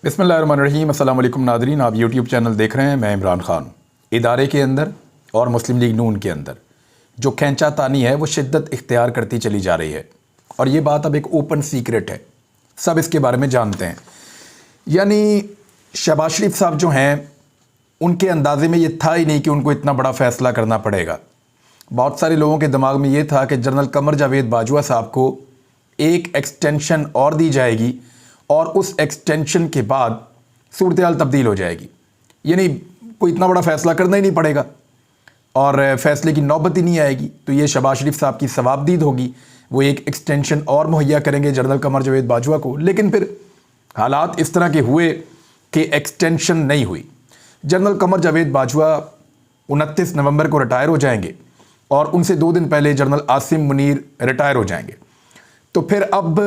बिस्मिल्लाहिर्रहमानिर्रहीम। अस्सलाम वालेकुम नादरीन, आप यूट्यूब चैनल देख रहे हैं। मैं इमरान ख़ान। इदारे के अंदर और मुस्लिम लीग नून के अंदर जो खींचा तानी है वो शिद्दत इख्तियार करती चली जा रही है और ये बात अब एक ओपन सीक्रेट है, सब इसके बारे में जानते हैं। यानी शहबाज शरीफ साहब जो हैं उनके अंदाजे में ये था ही नहीं कि उनको इतना बड़ा फ़ैसला करना पड़ेगा। बहुत सारे लोगों के दिमाग में ये था कि जनरल कमर जावेद बाजवा साहब को एक एक्सटेंशन और दी जाएगी और उस एक्सटेंशन के बाद सूरत हाल तब्दील हो जाएगी, यानी कोई इतना बड़ा फ़ैसला करना ही नहीं पड़ेगा और फ़ैसले की नौबत ही नहीं आएगी। तो ये शहबाज शरीफ साहब की सवाबदीद होगी, वो एक एक्सटेंशन और मुहैया करेंगे जनरल कमर जावेद बाजवा को। लेकिन फिर हालात इस तरह के हुए कि एक्सटेंशन नहीं हुई। जनरल कमर जावेद बाजवा 29 नवंबर को रिटायर हो जाएंगे और उनसे 2 दिन पहले जनरल आसिम मुनीर रिटायर हो जाएंगे। तो फिर अब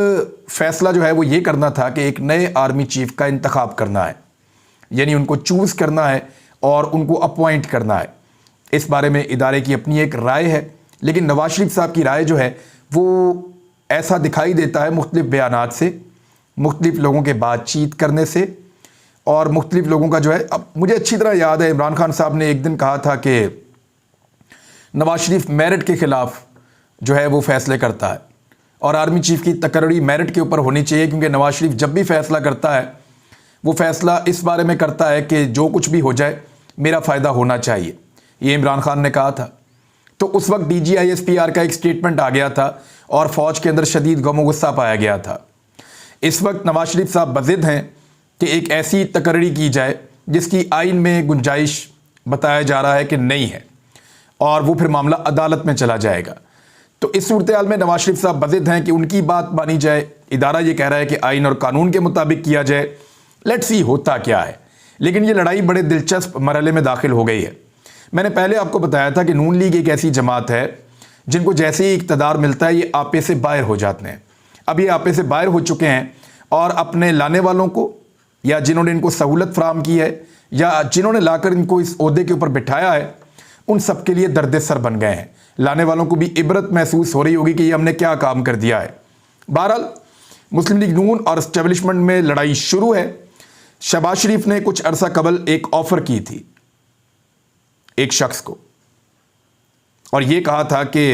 फैसला जो है वो ये करना था कि एक नए आर्मी चीफ का इंतखाब करना है, यानी उनको चूज़ करना है और उनको अपॉइंट करना है। इस बारे में इदारे की अपनी एक राय है, लेकिन नवाज शरीफ साहब की राय जो है वो ऐसा दिखाई देता है मुख्तलिफ बयानात से, मुख्तलिफ लोगों के बातचीत करने से और मुख्तलिफ लोगों का जो है। अब मुझे अच्छी तरह याद है इमरान खान साहब ने एक दिन कहा था कि नवाज शरीफ मेरिट के ख़िलाफ़ जो है वो फ़ैसले करता है और आर्मी चीफ़ की तकर्री मेरिट के ऊपर होनी चाहिए, क्योंकि नवाज शरीफ जब भी फ़ैसला करता है वो फ़ैसला इस बारे में करता है कि जो कुछ भी हो जाए मेरा फ़ायदा होना चाहिए। ये इमरान खान ने कहा था। तो उस वक्त DGISPR का एक स्टेटमेंट आ गया था और फ़ौज के अंदर शदीद गम गुस्सा पाया गया था। इस वक्त नवाज शरीफ साहब बज़िद हैं कि एक ऐसी तकर्री की जाए जिसकी आइन में गुंजाइश बताया जा रहा है कि नहीं है और वो फिर मामला अदालत में चला जाएगा। तो इस सूरत हाल में नवाज शरीफ साहब बज़िद हैं कि उनकी बात मानी जाए। इदारा ये कह रहा है कि आइन और कानून के मुताबिक किया जाए। लेट्स सी होता क्या है। लेकिन ये लड़ाई बड़े दिलचस्प मरहले में दाखिल हो गई है। मैंने पहले आपको बताया था कि नून लीग एक ऐसी जमात है जिनको जैसे ही इक़्तिदार मिलता है ये आपे से बाहर हो जाते हैं। अब ये आपे से बाहर हो चुके हैं और अपने लाने वालों को या जिन्होंने इनको सहूलत फराहम की है या जिन्होंने लाकर इनको इस ओहदे के ऊपर बिठाया है उन सब के लिए दर्द सर बन गए हैं। लाने वालों को भी इबरत महसूस हो रही होगी कि ये हमने क्या काम कर दिया है। बहरहाल मुस्लिम लीग नून और एस्टेब्लिशमेंट में लड़ाई शुरू है। शहबाज शरीफ ने कुछ अरसा कबल एक ऑफ़र की थी एक शख्स को और ये कहा था कि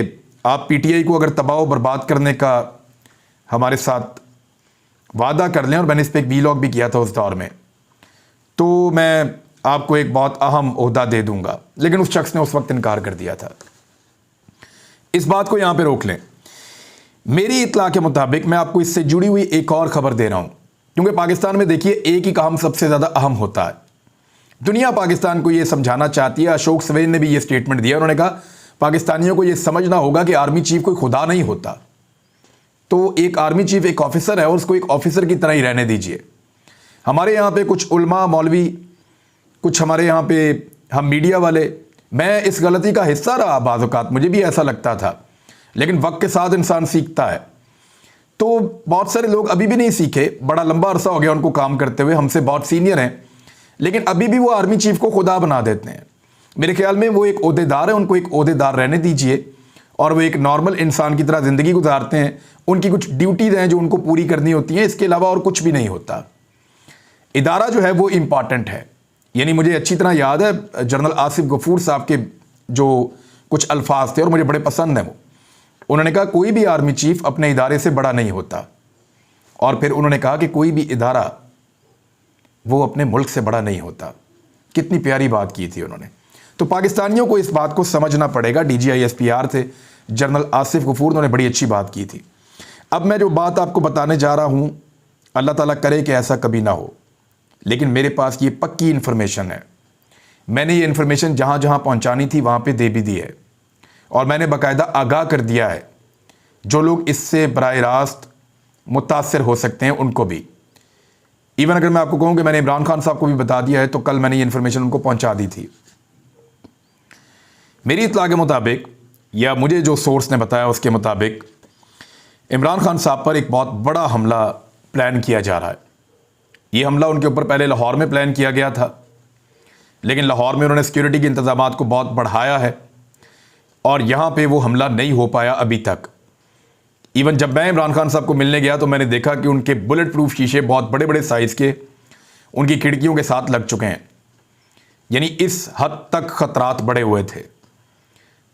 आप PTI को अगर तबाह बर्बाद करने का हमारे साथ वादा कर लें, और मैंने इस पर एक वीलॉग भी किया था उस दौर में, तो मैं आपको एक बहुत अहम ओहदा दे दूंगा। लेकिन उस शख्स ने उस वक्त इनकार कर दिया था। इस बात को यहां पे रोक लें। मेरी इत्तला के मुताबिक मैं आपको इससे जुड़ी हुई एक और खबर दे रहा हूं, क्योंकि पाकिस्तान में देखिए एक ही काम सबसे ज़्यादा अहम होता है। दुनिया पाकिस्तान को यह समझाना चाहती है। अशोक सवेन ने भी ये स्टेटमेंट दिया। उन्होंने कहा पाकिस्तानियों को यह समझना होगा कि आर्मी चीफ कोई खुदा नहीं होता। तो एक आर्मी चीफ एक ऑफिसर है और उसको एक ऑफिसर की तरह ही रहने दीजिए। हमारे यहाँ पे कुछ उलमा मौलवी, कुछ हमारे यहाँ पे हम मीडिया वाले, मैं इस गलती का हिस्सा रहा बाज़ औक़ात, मुझे भी ऐसा लगता था, लेकिन वक्त के साथ इंसान सीखता है। तो बहुत सारे लोग अभी भी नहीं सीखे, बड़ा लंबा अरसा हो गया उनको काम करते हुए, हमसे बहुत सीनियर हैं, लेकिन अभी भी वो आर्मी चीफ को खुदा बना देते हैं। मेरे ख्याल में वो एक ओहदेदार है, उनको एक ओहदेदार रहने दीजिए और वो एक नॉर्मल इंसान की तरह ज़िंदगी गुजारते हैं। उनकी कुछ ड्यूटीज़ हैं जो उनको पूरी करनी होती हैं, इसके अलावा और कुछ भी नहीं होता। इदारा जो है वो इम्पॉर्टेंट है। यानी मुझे अच्छी तरह याद है जनरल आसिफ गफूर साहब के जो कुछ अल्फाज थे और मुझे बड़े पसंद हैं वो। उन्होंने कहा कोई भी आर्मी चीफ अपने इदारे से बड़ा नहीं होता, और फिर उन्होंने कहा कि कोई भी इदारा वो अपने मुल्क से बड़ा नहीं होता। कितनी प्यारी बात की थी उन्होंने। तो पाकिस्तानियों को इस बात को समझना पड़ेगा। DGISPR थे जनरल आसिफ गफूर, उन्होंने बड़ी अच्छी बात की थी। अब मैं जो बात आपको बताने जा रहा हूँ, अल्लाह ताला करे कि ऐसा कभी ना हो, लेकिन मेरे पास ये पक्की इन्फॉर्मेशन है। मैंने ये इन्फॉर्मेशन जहाँ जहाँ पहुँचानी थी वहाँ पे दे भी दी है और मैंने बाकायदा आगाह कर दिया है जो लोग इससे बराह रास्त मुतासर हो सकते हैं उनको भी। इवन अगर मैं आपको कहूँ कि मैंने इमरान खान साहब को भी बता दिया है, तो कल मैंने ये इन्फॉर्मेशन उनको पहुँचा दी थी। मेरी इत्तला के मुताबिक या मुझे जो सोर्स ने बताया उसके मुताबिक इमरान खान साहब पर एक बहुत बड़ा हमला प्लान किया जा रहा है। ये हमला उनके ऊपर पहले लाहौर में प्लान किया गया था, लेकिन लाहौर में उन्होंने सिक्योरिटी के इंतजामात को बहुत बढ़ाया है और यहाँ पे वो हमला नहीं हो पाया अभी तक। इवन जब मैं इमरान खान साहब को मिलने गया तो मैंने देखा कि उनके बुलेट प्रूफ शीशे बहुत बड़े बड़े साइज़ के उनकी खिड़कियों के साथ लग चुके हैं। यानी इस हद तक खतरात बढ़े हुए थे।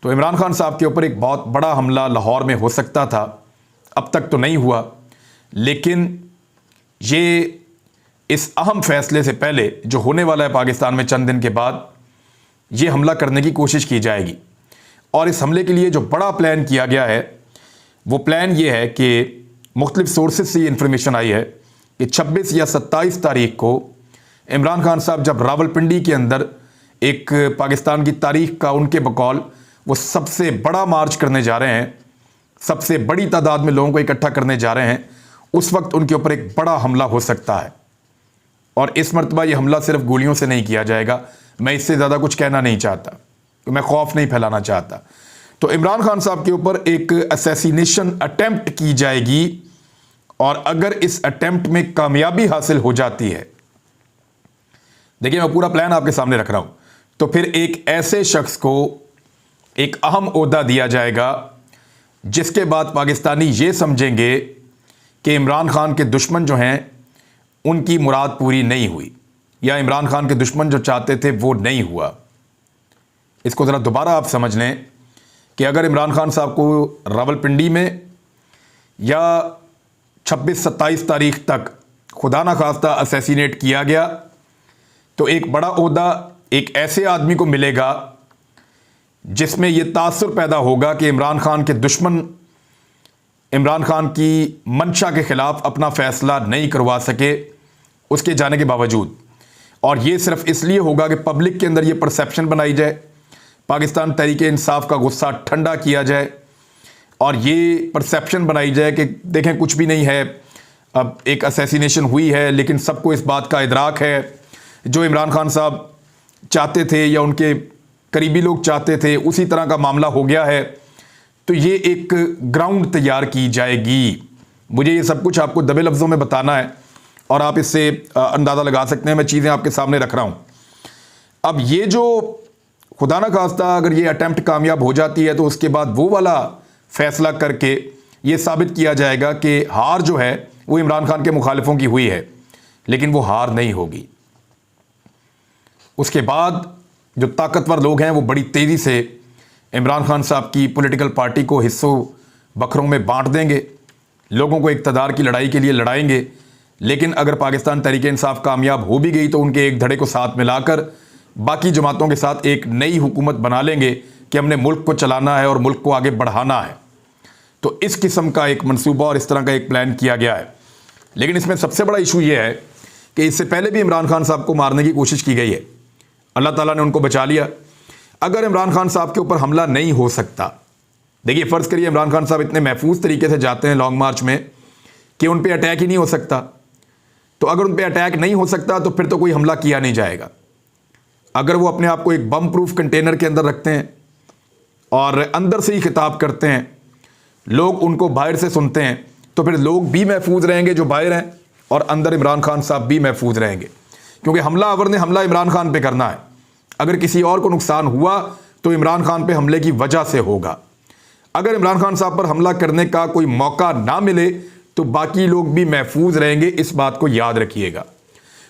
तो इमरान खान साहब के ऊपर एक बहुत बड़ा हमला लाहौर में हो सकता था, अब तक तो नहीं हुआ, लेकिन ये इस अहम फैसले से पहले जो होने वाला है पाकिस्तान में चंद दिन के बाद, ये हमला करने की कोशिश की जाएगी। और इस हमले के लिए जो बड़ा प्लान किया गया है वो प्लान ये है कि मुख्तलिफ सोर्सेज से ये इन्फॉर्मेशन आई है कि 26 या 27 तारीख को इमरान खान साहब जब रावलपिंडी के अंदर एक पाकिस्तान की तारीख का उनके बकौल वो सबसे बड़ा मार्च करने जा रहे हैं, सबसे बड़ी तादाद में लोगों को इकट्ठा करने जा रहे हैं, उस वक्त उनके ऊपर एक बड़ा हमला हो सकता है। और इस मरतबा ये हमला सिर्फ गोलियों से नहीं किया जाएगा। मैं इससे ज़्यादा कुछ कहना नहीं चाहता, तो मैं खौफ नहीं फैलाना चाहता। तो इमरान खान साहब के ऊपर एक असैसिनेशन अटेम्प्ट की जाएगी, और अगर इस अटेम्प्ट में कामयाबी हासिल हो जाती है, देखिए मैं पूरा प्लान आपके सामने रख रहा हूं, तो फिर एक ऐसे शख्स को एक अहम ओहदा दिया जाएगा जिसके बाद पाकिस्तानी ये समझेंगे कि इमरान खान के दुश्मन जो हैं उनकी मुराद पूरी नहीं हुई, या इमरान खान के दुश्मन जो चाहते थे वो नहीं हुआ। इसको ज़रा दोबारा आप समझ लें कि अगर इमरान खान साहब को रावलपिंडी में या 26-27 तारीख तक खुदा ना खास्ता असैसिनेट किया गया, तो एक बड़ा ओहदा एक ऐसे आदमी को मिलेगा जिसमें यह तासुर पैदा होगा कि इमरान खान के दुश्मन इमरान खान की मंशा के खिलाफ अपना फैसला नहीं करवा सके उसके जाने के बावजूद। और ये सिर्फ इसलिए होगा कि पब्लिक के अंदर ये परसेप्शन बनाई जाए, पाकिस्तान तहरीके इंसाफ का गुस्सा ठंडा किया जाए, और ये परसेप्शन बनाई जाए कि देखें कुछ भी नहीं है, अब एक असैसिनेशन हुई है लेकिन सबको इस बात का इदराक है, जो इमरान खान साहब चाहते थे या उनके करीबी लोग चाहते थे उसी तरह का मामला हो गया है। तो ये एक ग्राउंड तैयार की जाएगी। मुझे ये सब कुछ आपको दबे लफ्ज़ों में बताना है और आप इससे अंदाज़ा लगा सकते हैं, मैं चीज़ें आपके सामने रख रहा हूँ। अब ये जो खुदा ना खास्ता अगर ये अटैम्प्ट कामयाब हो जाती है तो उसके बाद वो वाला फैसला करके ये साबित किया जाएगा कि हार जो है वो इमरान खान के मुखालिफों की हुई है, लेकिन वो हार नहीं होगी। उसके बाद जो ताकतवर लोग हैं वो बड़ी तेज़ी से इमरान खान साहब की पॉलिटिकल पार्टी को हिस्सों बखरों में बांट देंगे, लोगों को इक़्तिदार की लड़ाई के लिए लड़ाएंगे। लेकिन अगर पाकिस्तान तहरीके इंसाफ कामयाब हो भी गई तो उनके एक धड़े को साथ मिलाकर बाकी जमातों के साथ एक नई हुकूमत बना लेंगे कि हमने मुल्क को चलाना है और मुल्क को आगे बढ़ाना है। तो इस किस्म का एक मंसूबा और इस तरह का एक प्लान किया गया है। लेकिन इसमें सबसे बड़ा इशू ये है कि इससे पहले भी इमरान खान साहब को मारने की कोशिश की गई है, अल्लाह ताला ने उनको बचा लिया। अगर इमरान खान साहब के ऊपर हमला नहीं हो सकता, देखिए फ़र्ज़ करिए इमरान खान साहब इतने महफूज तरीके से जाते हैं लॉन्ग मार्च में कि उन पर अटैक ही नहीं हो सकता, तो अगर उन पर अटैक नहीं हो सकता तो फिर तो कोई हमला किया नहीं जाएगा। अगर वो अपने आप को एक बम प्रूफ कंटेनर के अंदर रखते हैं और अंदर से ही खिताब करते हैं, लोग उनको बाहर से सुनते हैं, तो फिर लोग भी महफूज रहेंगे जो बाहर हैं और अंदर इमरान खान साहब भी महफूज रहेंगे, क्योंकि हमला आवर ने हमला इमरान खान पे करना है। अगर किसी और को नुकसान हुआ तो इमरान खान पे हमले की वजह से होगा। अगर इमरान खान साहब पर हमला करने का कोई मौका ना मिले तो बाकी लोग भी महफूज रहेंगे, इस बात को याद रखिएगा।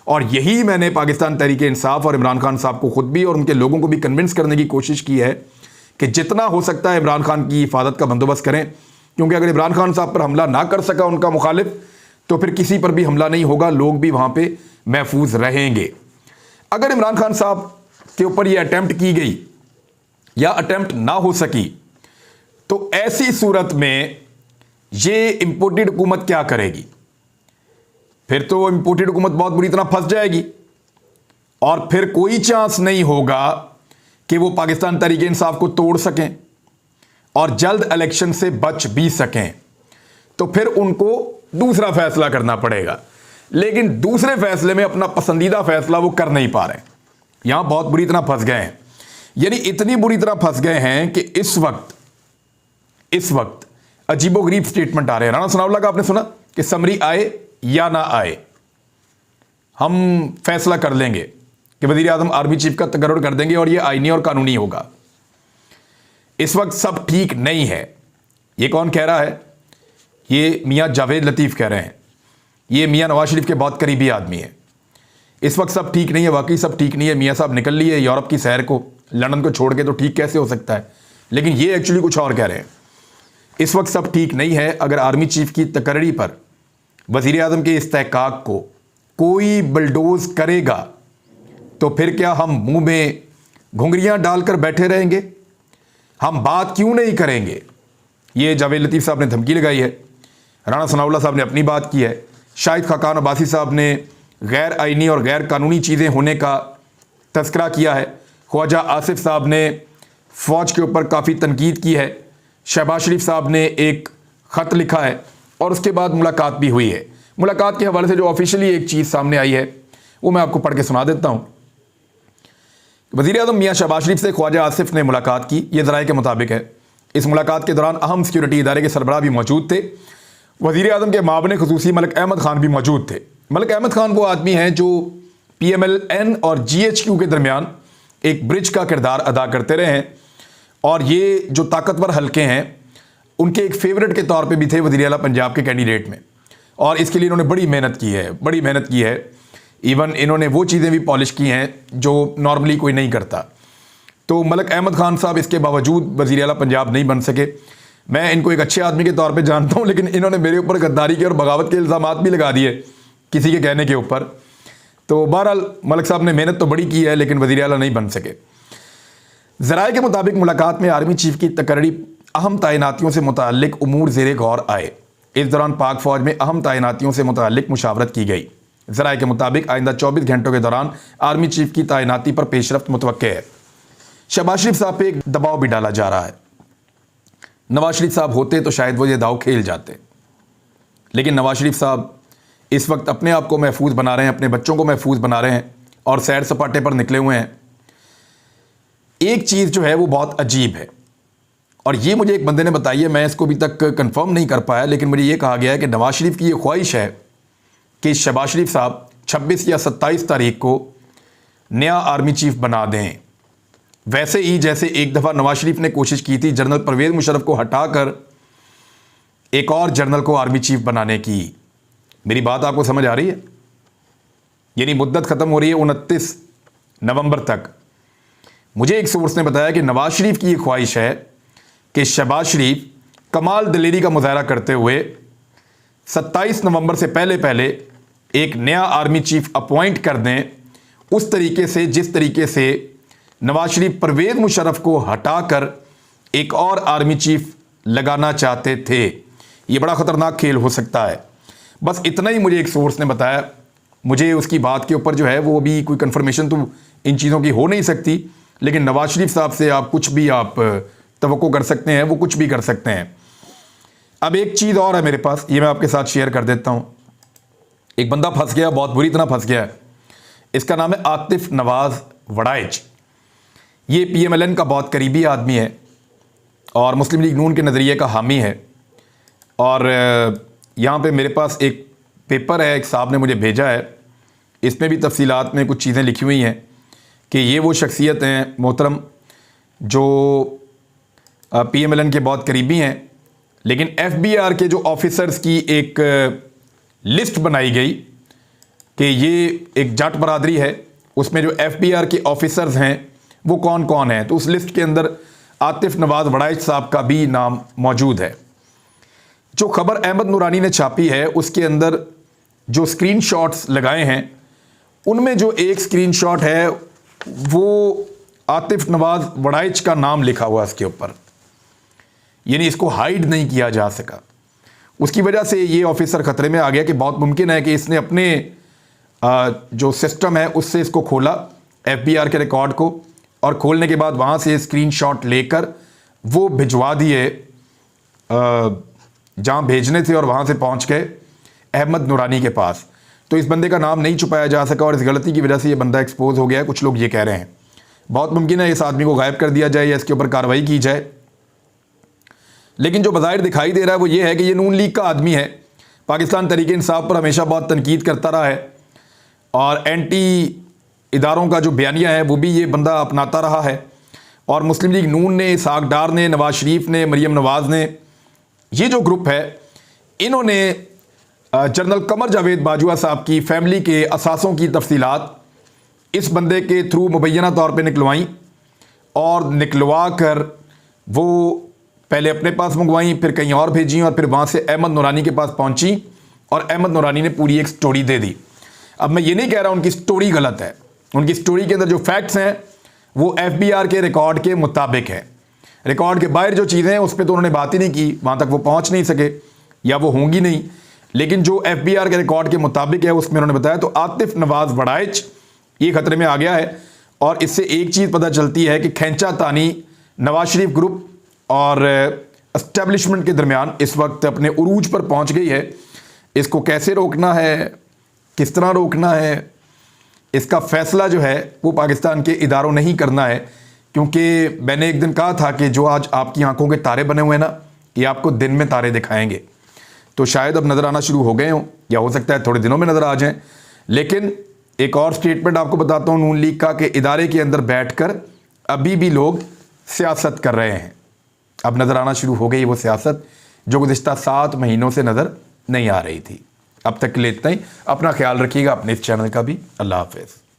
और यही मैंने पाकिस्तान तहरीके इंसाफ और इमरान खान साहब को खुद भी और उनके लोगों को भी कन्विंस करने की कोशिश की है कि जितना हो सकता है इमरान खान की हिफाजत का बंदोबस्त करें, क्योंकि अगर इमरान खान साहब पर हमला ना कर सका उनका मुखालिफ तो फिर किसी पर भी हमला नहीं होगा, लोग भी वहाँ पे महफूज रहेंगे। अगर इमरान खान साहब के ऊपर ये अटैम्प्ट की गई या अटैम्प्ट ना हो सकी तो ऐसी सूरत में ये इंपोर्टेड हुकूमत क्या करेगी? फिर तो इंपोर्टेड हुकूमत बहुत बुरी तरह फंस जाएगी और फिर कोई चांस नहीं होगा कि वो पाकिस्तान तहरीके इंसाफ को तोड़ सकें और जल्द इलेक्शन से बच भी सकें। तो फिर उनको दूसरा फैसला करना पड़ेगा, लेकिन दूसरे फैसले में अपना पसंदीदा फैसला वो कर नहीं पा रहे, यहां बहुत बुरी तरह फंस गए हैं। यानी इतनी बुरी तरह फंस गए हैं कि इस वक्त अजीबोगरीब स्टेटमेंट आ रहे हैं। राणा सनाउल्लाह का आपने सुना कि समरी आए या ना आए हम फैसला कर लेंगे कि वजीर आजम आर्मी चीफ का तकर्रुर कर देंगे और यह आईनी और कानूनी होगा। इस वक्त सब ठीक नहीं है। ये कौन कह रहा है? ये मियां जावेद लतीफ़ कह रहे हैं। ये मियां नवाज शरीफ के बहुत करीबी आदमी है। इस वक्त सब ठीक नहीं है, वाकई सब ठीक नहीं है। मियाँ साहब निकल लिए यूरोप की सैर को, लंदन को छोड़ के, तो ठीक कैसे हो सकता है? लेकिन ये एक्चुअली कुछ और कह रहे हैं। इस वक्त सब ठीक नहीं है। अगर आर्मी चीफ की तकर्री पर वज़ीर आज़म के इस्तेहकाक को कोई बुलडोज करेगा तो फिर क्या हम मुंह में घुंघरियां डालकर बैठे रहेंगे? हम बात क्यों नहीं करेंगे? ये जावेद लतीफ़ साहब ने धमकी लगाई है। राणा सनाउल्लाह साहब ने अपनी बात की है। शाहिद खाकान अब्बासी साहब ने गैर आइनी और गैर कानूनी चीज़ें होने का तस्करा किया है। ख्वाजा आसिफ साहब ने फ़ौज के ऊपर काफ़ी तनकीद की है। शहबाज शरीफ साहब ने एक ख़त लिखा है और उसके बाद मुलाकात भी हुई है। मुलाकात के हवाले से जो ऑफिशियली एक चीज़ सामने आई है वो मैं आपको पढ़ के सुना देता हूँ। वज़ीर आज़म मियाँ शहबाज शरीफ से ख्वाजा आसिफ ने मुलाकात की, ये ज़राए के मुताबिक है। इस मुलाकात के दौरान अहम सिक्योरिटी इदारे के सरबराह भी मौजूद थे। वज़ीर आज़म के मामले ख़ुसूसी मलिक अहमद ख़ान भी मौजूद थे। मलिक अहमद ख़ान वो आदमी हैं जो PMLN और GHQ के दरमियान एक ब्रिज का किरदार अदा करते रहे हैं और ये जो ताकतवर हल्के हैं उनके एक फेवरेट के तौर पे भी थे वज़ीर आला पंजाब के कैंडिडेट में, और इसके लिए इन्होंने बड़ी मेहनत की है। इवन इन्होंने वो चीज़ें भी पॉलिश की हैं जो नॉर्मली कोई नहीं करता। तो मलिक अहमद ख़ान साहब इसके बावजूद वज़ीर आला पंजाब नहीं बन सके। मैं इनको एक अच्छे आदमी के तौर पे जानता हूँ, लेकिन इन्होंने मेरे ऊपर गद्दारी के और बगावत के इल्ज़ामात भी लगा दिए किसी के कहने के ऊपर। तो बहरहाल मलिक साहब ने मेहनत तो बड़ी की है लेकिन वज़ीर आला नहीं बन सके। ज़राए के मुताबिक मुलाकात में आर्मी चीफ की तकर्री अहम तैनातियों से मुताल्लिक उमूर ज़ेरे गौर आए। इस दौरान पाक फ़ौज में अहम तैनातियों से मुताल्लिक मुशावरत की गई। ज़राए के मुताबिक आइंदा 24 घंटों के दौरान आर्मी चीफ की तैनाती पर पेशरफ्त मुतवक्के है। शहबाज शरीफ साहब पे एक दबाव भी डाला जा रहा है। नवाज शरीफ साहब होते तो शायद वो ये दाव खेल जाते, लेकिन नवाज शरीफ साहब इस वक्त अपने आप को महफूज बना रहे हैं, अपने बच्चों को महफूज बना रहे हैं और सैर सपाटे पर निकले हुए हैं। एक चीज़ जो है वो बहुत अजीब है और ये मुझे एक बंदे ने बताई है, मैं इसको अभी तक कंफर्म नहीं कर पाया, लेकिन मुझे ये कहा गया है कि नवाज शरीफ की ये ख्वाहिश है कि शहबाज शरीफ साहब 26 या 27 तारीख को नया आर्मी चीफ बना दें। वैसे ही जैसे एक दफ़ा नवाज शरीफ ने कोशिश की थी जनरल परवेज़ मुशर्रफ को हटाकर एक और जनरल को आर्मी चीफ बनाने की। मेरी बात आपको समझ आ रही है? यानी मुद्दत ख़त्म हो रही है 29 नवंबर तक। मुझे एक सोर्स ने बताया कि नवाज शरीफ की ये ख्वाहिश है कि शहबाज शरीफ कमाल दिलेरी का मुजाहरा करते हुए 27 नवंबर से पहले एक नया आर्मी चीफ अपॉइंट कर दें, उस तरीके से जिस तरीके से नवाज शरीफ परवेज़ मुशर्रफ को हटाकर एक और आर्मी चीफ लगाना चाहते थे। ये बड़ा ख़तरनाक खेल हो सकता है। बस इतना ही मुझे एक सोर्स ने बताया। मुझे उसकी बात के ऊपर जो है वो अभी कोई कंफर्मेशन तो इन चीज़ों की हो नहीं सकती, लेकिन नवाज शरीफ साहब से आप कुछ भी आप तवक्को कर सकते हैं, वो कुछ भी कर सकते हैं। अब एक चीज़ और है मेरे पास, ये मैं आपके साथ शेयर कर देता हूँ। एक बंदा फंस गया, बहुत बुरी तरह फंस गया है। इसका नाम है आतिफ नवाज वड़ाइच। ये PMLN का बहुत करीबी आदमी है और मुस्लिम लीग नून के नज़रिए का हामी है। और यहाँ पे मेरे पास एक पेपर है, एक साहब ने मुझे भेजा है, इसमें भी तफसीलात में कुछ चीज़ें लिखी हुई हैं कि ये वो शख्सियत हैं मोहतरम जो PMLN के बहुत करीबी हैं, लेकिन FBR के जो ऑफिसर्स की एक लिस्ट बनाई गई कि ये एक जाट बरादरी है, उसमें जो FBR के ऑफिसर्स हैं वो कौन कौन हैं, तो उस लिस्ट के अंदर आतिफ नवाज वड़ाइच साहब का भी नाम मौजूद है। जो खबर अहमद नूरानी ने छापी है उसके अंदर जो स्क्रीनशॉट्स लगाए हैं उनमें जो एक स्क्रीनशॉट है वो आतिफ नवाज वड़ाइच का नाम लिखा हुआ इसके ऊपर, यानी इसको हाइड नहीं किया जा सका। उसकी वजह से ये ऑफिसर ख़तरे में आ गया कि बहुत मुमकिन है कि इसने अपने जो सिस्टम है उससे इसको खोला, FBR के रिकॉर्ड को, और खोलने के बाद वहाँ से स्क्रीनशॉट लेकर वो भिजवा दिए जहाँ भेजने थे और वहाँ से पहुँच गए अहमद नूरानी के पास। तो इस बंदे का नाम नहीं छुपाया जा सका और इस गलती की वजह से ये बंदा एक्सपोज हो गया है, कुछ लोग ये कह रहे हैं। बहुत मुमकिन है इस आदमी को गायब कर दिया जाए या इसके ऊपर कार्रवाई की जाए, लेकिन जो बज़ाहिर दिखाई दे रहा है वो ये है कि ये नून लीग का आदमी है, पाकिस्तान तहरीक इंसाफ पर हमेशा बहुत तनकीद करता रहा है और एंटी इदारों का जो बयानिया है वो भी ये बंदा अपनाता रहा है। और मुस्लिम लीग नून ने, इसहाक डार ने, नवाज शरीफ ने, मरीम नवाज़ ने, ये जो ग्रुप है इन्होंने जनरल कमर जावेद बाजवा साहब की फैमिली के असासों की तफसीलात इस बंदे के थ्रू मुबैना तौर पे निकलवाई और निकलवा कर वो पहले अपने पास मंगवाई, फिर कहीं और भेजी और फिर वहाँ से अहमद नूरानी के पास पहुँची और अहमद नूरानी ने पूरी एक स्टोरी दे दी। अब मैं ये नहीं कह रहा उनकी स्टोरी गलत है, उनकी स्टोरी के अंदर जो फैक्ट्स हैं वो FBI के रिकॉर्ड के मुताबिक है। रिकॉर्ड के बाहर जो चीज़ें हैं उस पर तो उन्होंने बात ही नहीं की, वहाँ तक वो पहुँच नहीं सके या वो होंगी नहीं। लेकिन जो FBI के रिकॉर्ड के मुताबिक है उसमें उन्होंने बताया तो आतिफ नवाज वड़ाइच ये खतरे में आ गया है। और इससे एक चीज़ पता चलती है कि खैंचा तानी नवाज शरीफ ग्रुप और एस्टेब्लिशमेंट के दरमियान इस वक्त अपने उरूज पर पहुंच गई है। इसको कैसे रोकना है, किस तरह रोकना है, इसका फैसला जो है वो पाकिस्तान के इदारों ने ही करना है। क्योंकि मैंने एक दिन कहा था कि जो आज आपकी आंखों के तारे बने हुए हैं ना, ये आपको दिन में तारे दिखाएंगे। तो शायद अब नज़र आना शुरू हो गए हों या हो सकता है थोड़े दिनों में नज़र आ जाएं। लेकिन एक और स्टेटमेंट आपको बताता हूँ नून लीग का कि इदारे के अंदर बैठकर अभी भी लोग सियासत कर रहे हैं। अब नज़र आना शुरू हो गई वो सियासत जो गुज़िश्ता 7 महीनों से नज़र नहीं आ रही थी। अब तक के लिए इतना ही। अपना ख्याल रखिएगा, अपने इस चैनल का भी। अल्लाह हाफ़िज़।